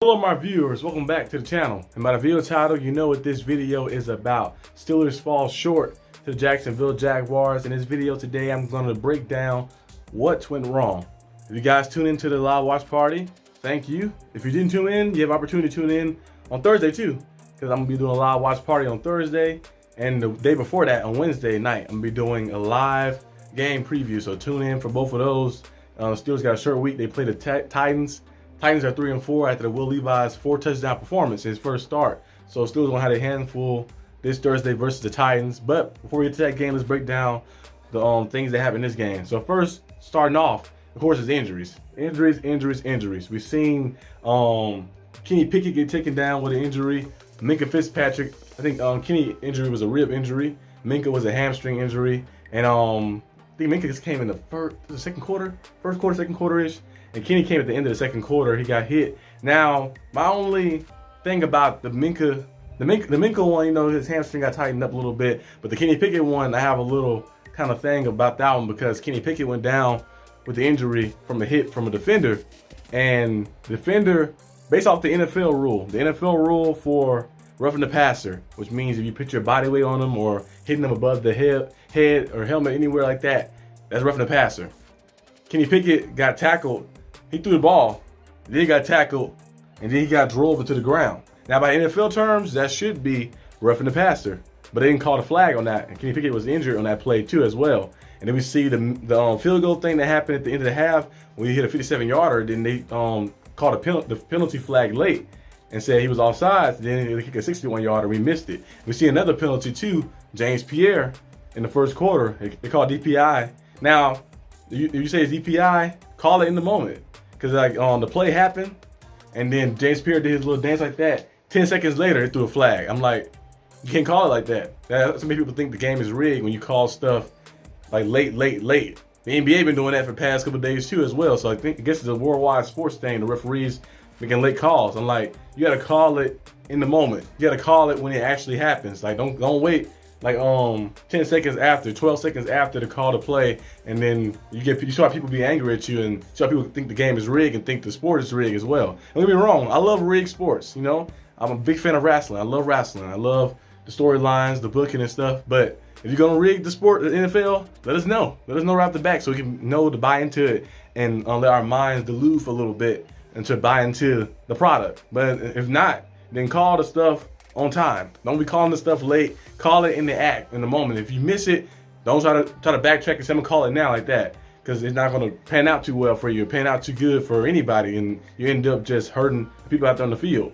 Hello my viewers, welcome back to the channel. And by the video title, you know what this video is about. Steelers fall short to the Jacksonville Jaguars. In this video today, I'm going to break down what went wrong. If you guys tune into the live watch party, thank you. If you didn't tune in, you have opportunity to tune in on Thursday too, because I'm going to be doing a live watch party on Thursday. And the day before that, on Wednesday night, I'm going to be doing a live game preview. So tune in for both of those. Steelers got a short week. They play the Titans. Titans are 3-4 after the Will Levis 4-touchdown performance in his first start. So Steelers gonna have a handful this Thursday versus the Titans. But before we get to that game, let's break down the things that happened in this game. So first, starting off, of course, is injuries. Injuries. We've seen Kenny Pickett get taken down with an injury. Minkah Fitzpatrick, I think Kenny injury was a rib injury. Minkah was a hamstring injury. And I think Minkah just came in the second quarter-ish. And Kenny came at the end of the second quarter. He got hit. Now, my only thing about the Minkah one, you know, his hamstring got tightened up a little bit. But the Kenny Pickett one, I have a little kind of thing about that one because Kenny Pickett went down with the injury from a hit from a defender. And the defender, based off the NFL rule for roughing the passer, which means if you put your body weight on them or hitting them above the head or helmet anywhere like that, that's roughing the passer. Kenny Pickett got tackled. He threw the ball, then he got tackled, and then he got drove into the ground. Now, by NFL terms, that should be roughing the passer, but they didn't call the flag on that. And Kenny Pickett was injured on that play too, as well. And then we see the field goal thing that happened at the end of the half when he hit a 57-yarder. Then they called the penalty flag late and said he was offsides. Then they kicked a 61-yarder. We missed it. We see another penalty too, James Pierre, in the first quarter. They called DPI. Now, if you say it's DPI, call it in the moment. Because the play happened, and then James Pierre did his little dance like that. 10 seconds later, they threw a flag. I'm like, you can't call it like that. That's many people think the game is rigged when you call stuff like late. The NBA been doing that for the past couple of days too as well. So I guess it's a worldwide sports thing. The referees making late calls. I'm like, you got to call it in the moment. You got to call it when it actually happens. Like don't wait. Like 10 seconds after, 12 seconds after the call to play, and then you saw people be angry at you, and you saw people think the game is rigged and think the sport is rigged as well. Don't get me wrong, I love rigged sports. You know, I'm a big fan of wrestling. I love wrestling. I love the storylines, the booking and stuff. But if you're gonna rig the sport, the NFL, let us know. Let us know right off the back so we can know to buy into it and let our minds delude for a little bit and to buy into the product. But if not, then call the stuff on time. Don't be calling the stuff late. Call it in the act, in the moment. If you miss it, don't try to backtrack and say, I'm gonna call it now like that, because it's not gonna pan out too well for you, pan out too good for anybody, and you end up just hurting people out there on the field.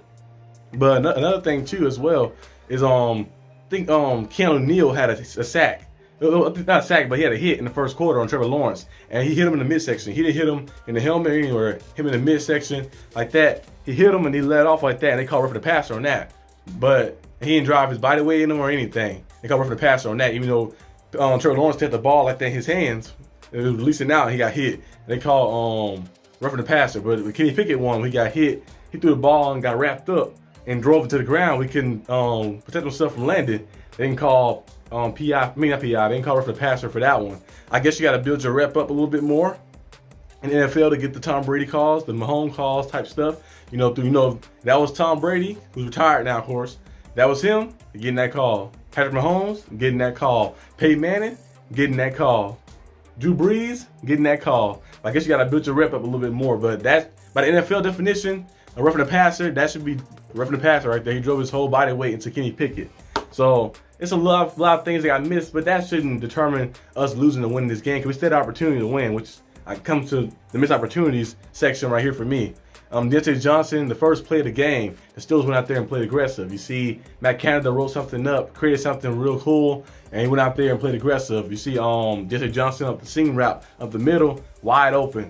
But another thing too as well is I think Keanu Neal had a sack. Not a sack, but he had a hit in the first quarter on Trevor Lawrence, and he hit him in the midsection. He didn't hit him in the helmet or anywhere, him in the midsection like that. He hit him and he let off like that, and they called roughing the passer on that. But he didn't drive his body weight in him or anything. They called roughing the passer on that, even though Trevor Lawrence had the ball like that in his hands. It was releasing out and he got hit. They called roughing the passer. But with Kenny Pickett one, he got hit. He threw the ball and got wrapped up and drove it to the ground. We couldn't protect himself from landing. They didn't call not PI. They didn't call roughing the passer for that one. I guess you got to build your rep up a little bit more in the NFL to get the Tom Brady calls, the Mahomes calls type stuff. You know, that was Tom Brady, who's retired now, of course. That was him getting that call. Patrick Mahomes getting that call. Peyton Manning getting that call. Drew Brees getting that call. I guess you got to build your rep up a little bit more. But that, by the NFL definition, a roughing the passer, that should be roughing the passer right there. He drove his whole body weight into Kenny Pickett. So it's a lot of things that got missed, but that shouldn't determine us losing to win this game, because we still had an opportunity to win, which I come to the missed opportunities section right here for me. Deontay Johnson, the first play of the game, the Steelers went out there and played aggressive. You see Matt Canada wrote something up, created something real cool, and he went out there and played aggressive. You see Deontay Johnson up the seam route, up the middle, wide open.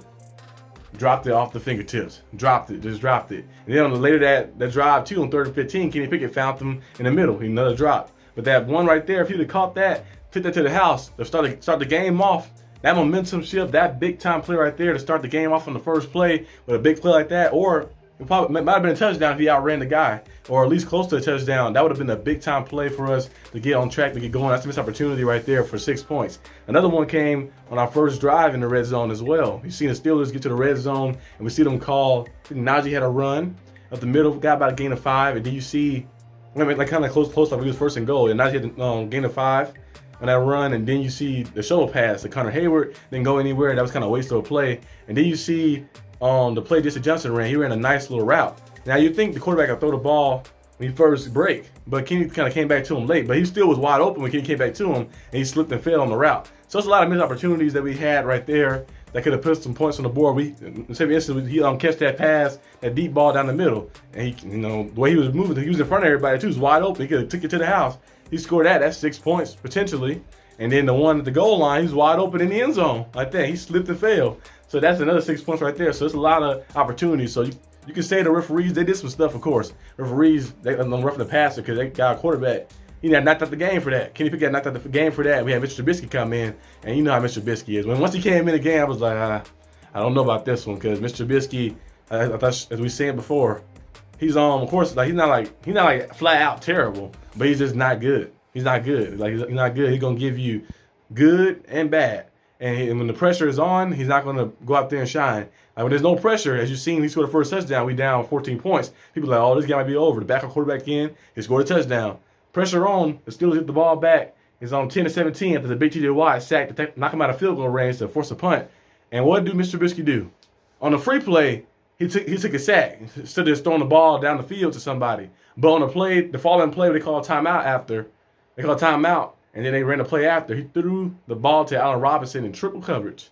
Dropped it off the fingertips. Just dropped it. And then later that drive too, on 3rd and 15, Kenny Pickett found them in the middle. Another drop. But that one right there, if he'd have caught that, took that to the house, to start the game off, that momentum shift, that big time play right there to start the game off on the first play with a big play like that, or it probably might have been a touchdown if he outran the guy, or at least close to a touchdown. That would have been a big time play for us to get on track, to get going. That's a missed opportunity right there for 6 points. Another one came on our first drive in the red zone as well. You've seen the Steelers get to the red zone, and we see them call, I think Najee had a run, up the middle, got about a gain of 5, and then you see, I mean, like kind of close like he was first and goal, and now he had a gain of 5 on that run, and then you see the shovel pass to Connor Hayward, didn't go anywhere. That was kind of a waste of a play, and then you see the play Jesse Johnson ran. He ran a nice little route. Now you think the quarterback would throw the ball when he first break, but Kenny kind of came back to him late, but he still was wide open when Kenny came back to him, and he slipped and fell on the route. So it's a lot of missed opportunities that we had right there that could have put some points on the board. In for instance, he catch that pass, that deep ball down the middle, and he, the way he was moving, he was in front of everybody too. He was wide open. He could have took it to the house. He scored that. That's 6 points potentially. And then the one at the goal line, he was wide open in the end zone like that. He slipped and fell. So that's another 6 points right there. So it's a lot of opportunities. So you can say the referees, they did some stuff, of course. Referees, they roughing the passer because they got a quarterback. He got knocked out the game for that. Kenny Pickett got knocked out the game for that. We had Mr. Trubisky come in, and you know how Mr. Trubisky is. Once he came in the game, I was like, I don't know about this one because Mr. Trubisky, I thought, as we said before, he's of course, like he's not like flat out terrible, but he's just not good. He's not good. Like he's not good. He's gonna give you good and bad. And when the pressure is on, he's not going to go out there and shine. Like when there's no pressure, as you've seen, he scored the first touchdown. We down 14 points. People are like, oh, this game might be over. The backup quarterback in, he scored a touchdown. Pressure on, the Steelers hit the ball back. It's on 10-17 after the big T.J. Watt sack to knock him out of field goal range to force a punt. And what did Mr. Trubisky do? On the free play, he took a sack instead of just throwing the ball down the field to somebody. But on the play, the following play, they call a timeout after. They call a timeout. And then they ran the play after. He threw the ball to Allen Robinson in triple coverage.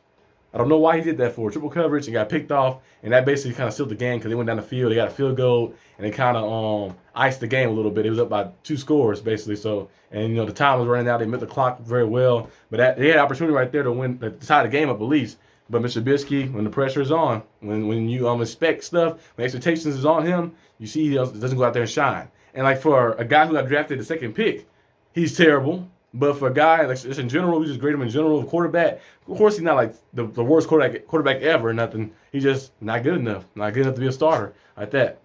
I don't know why he did that for. Triple coverage and got picked off. And that basically kind of sealed the game because they went down the field. They got a field goal. And they kind of iced the game a little bit. It was up by 2 scores, basically. So, and, the time was running out. They met the clock very well. But they had an opportunity right there to tie the game up at least. But Mr. Trubisky, when the pressure is on, when you expect stuff, when expectations is on him, you see he doesn't go out there and shine. And like for a guy who got drafted the 2nd pick, he's terrible. But for a guy, like just in general, we just grade him in general, a quarterback. Of course, he's not like the worst quarterback ever or nothing. He's just not good enough. Not good enough to be a starter like that.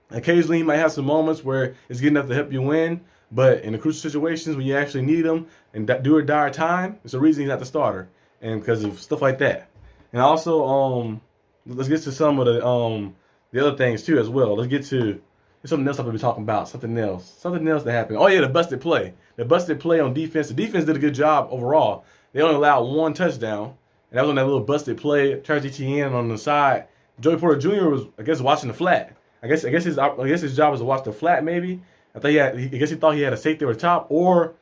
Occasionally, he might have some moments where it's good enough to help you win. But in the crucial situations when you actually need him and do or die time, it's the reason he's not the starter. And because of stuff like that. And also, let's get to some of the other things too as well. Let's get to something else I'm going to be talking about. Something else that happened. Oh yeah, the busted play. The busted play on defense. The defense did a good job overall. They only allowed 1 touchdown, and that was on that little busted play. Travis Etienne on the side. Joey Porter Jr. was, I guess, watching the flat. I guess his job was to watch the flat. Maybe I guess he thought he had a safety over the top, or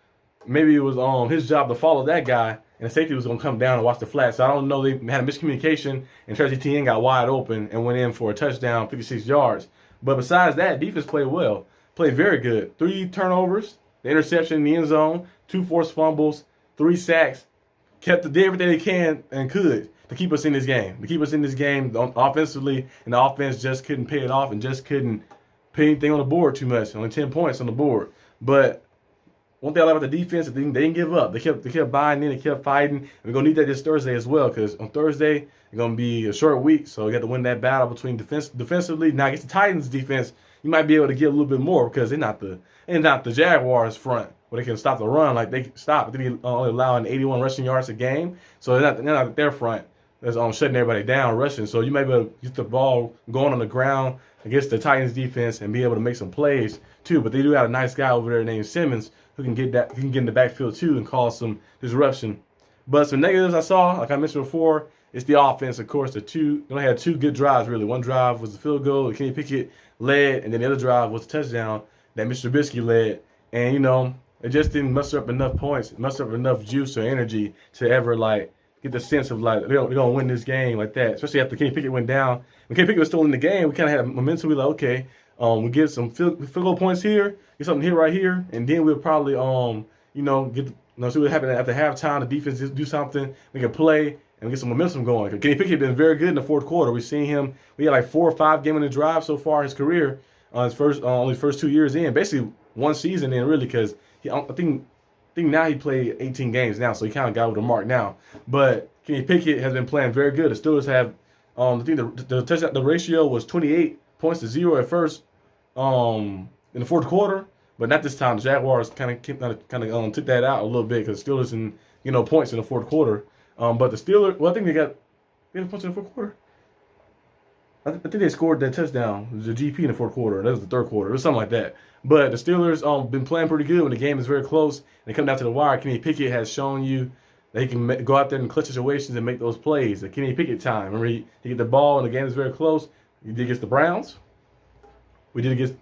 maybe it was his job to follow that guy, and the safety was going to come down and watch the flat. So I don't know. They had a miscommunication, and Travis Etienne got wide open and went in for a touchdown, 56 yards. But besides that, defense played well, played very good. 3 turnovers. The interception in the end zone, 2 forced fumbles, 3 sacks, did everything they can and could to keep us in this game. Offensively, and the offense just couldn't pay it off and just couldn't put anything on the board too much. Only 10 points on the board. But one thing I like about the defense, they didn't give up. They kept buying in, they kept fighting. And we're gonna need that this Thursday as well, because on Thursday it's gonna be a short week, so you got to win that battle between defensively. Now against the Titans defense, you might be able to get a little bit more because they're not the Jaguars front where they can stop the run like they stop. They only allowing 81 rushing yards a game, so they're not their front that's shutting everybody down rushing. So you might be able to get the ball going on the ground against the Titans defense and be able to make some plays too. But they do have a nice guy over there named Simmons who can get in the backfield too and cause some disruption. But some negatives I saw, like I mentioned before, it's the offense. Of course, they only had 2 good drives really. One drive was the field goal that Kenny Pickett led, and then the other drive was the touchdown that Mr. Trubisky led. And it just didn't muster up enough points, muster up enough juice or energy to ever get the sense of they're gonna win this game like that. Especially after Kenny Pickett went down. When Kenny Pickett was still in the game, we kind of had a momentum. We okay, we get some field goal points here, get something here right here, and then we'll probably see what happened after halftime. The defense do something, we can play and get some momentum going. Kenny Pickett been very good in the 4th quarter. We've seen him. We had 4 or 5 game-winning drives so far in his career. Only first 2 years in, basically 1 season in really, because I think now he played 18 games now, so he kind of got over the mark now. But Kenny Pickett has been playing very good. The Steelers have, I think the ratio was 28 points to 0 at first, in the 4th quarter, but not this time. The Jaguars kind of took that out a little bit because the Steelers in points in the 4th quarter. But the Steelers, I think they got points in the 4th quarter. I think they scored that touchdown, the GP in the fourth quarter. That was the third quarter, or something like that. But the Steelers been playing pretty good when the game is very close. And they come down to the wire. Kenny Pickett has shown you that he can go out there in clutch situations and make those plays. The Kenny Pickett time. Remember, he get the ball and the game is very close. He did against the Browns. We did against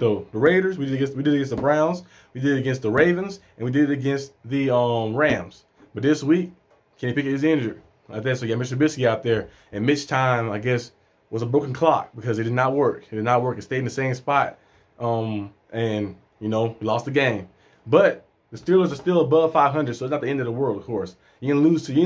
the Raiders. We did against the Browns. We did it against the Ravens, and we did it against the Rams. But this week, Kenny Pickett is injured. Like that, so you got Mr. Trubisky out there, and Mitch time, I guess, was a broken clock because it did not work. It did not work. It stayed in the same spot, and we lost the game. But the Steelers are still above 500, so it's not the end of the world. Of course, you didn't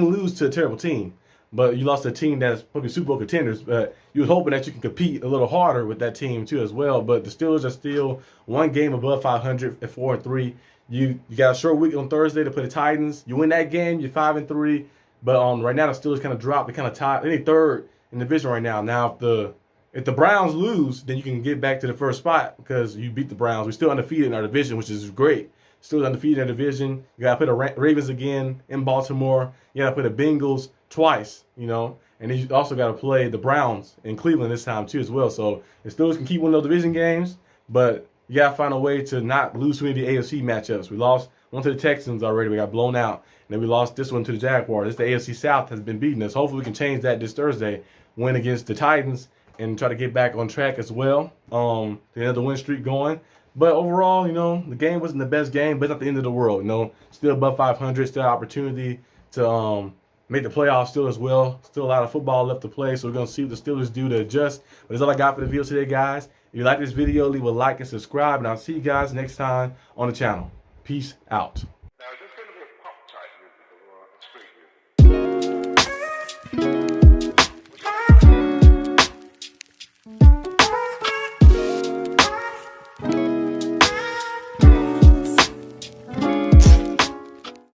lose to a terrible team. But you lost to a team that's probably Super Bowl contenders. But you were hoping that you can compete a little harder with that team too as well. But the Steelers are still one game above 500 at 4-3. You got a short week on Thursday to play the Titans. You win that game, you're 5-3. But right now the Steelers kind of dropped. They're kind of tied. They're third in the division right now. Now if the Browns lose, then you can get back to the first spot because you beat the Browns. We're still undefeated in our division, which is great. Still undefeated in our division. You got to play the Ravens again in Baltimore. You got to play the Bengals twice, and then you also got to play the Browns in Cleveland this time too as well. So the Steelers can keep one of those division games, but you got to find a way to not lose too many of the AFC matchups. We lost one to the Texans already. We got blown out. And then we lost this one to the Jaguars. The AFC South has been beating us. Hopefully we can change that this Thursday, win against the Titans, and try to get back on track as well. Another win streak going. But overall, the game wasn't the best game, but it's not the end of the world. Still above 500, still opportunity to make the playoffs still as well. Still a lot of football left to play, so we're going to see what the Steelers do to adjust. But that's all I got for the video today, guys. If you like this video, leave a like and subscribe, and I'll see you guys next time on the channel. Peace out.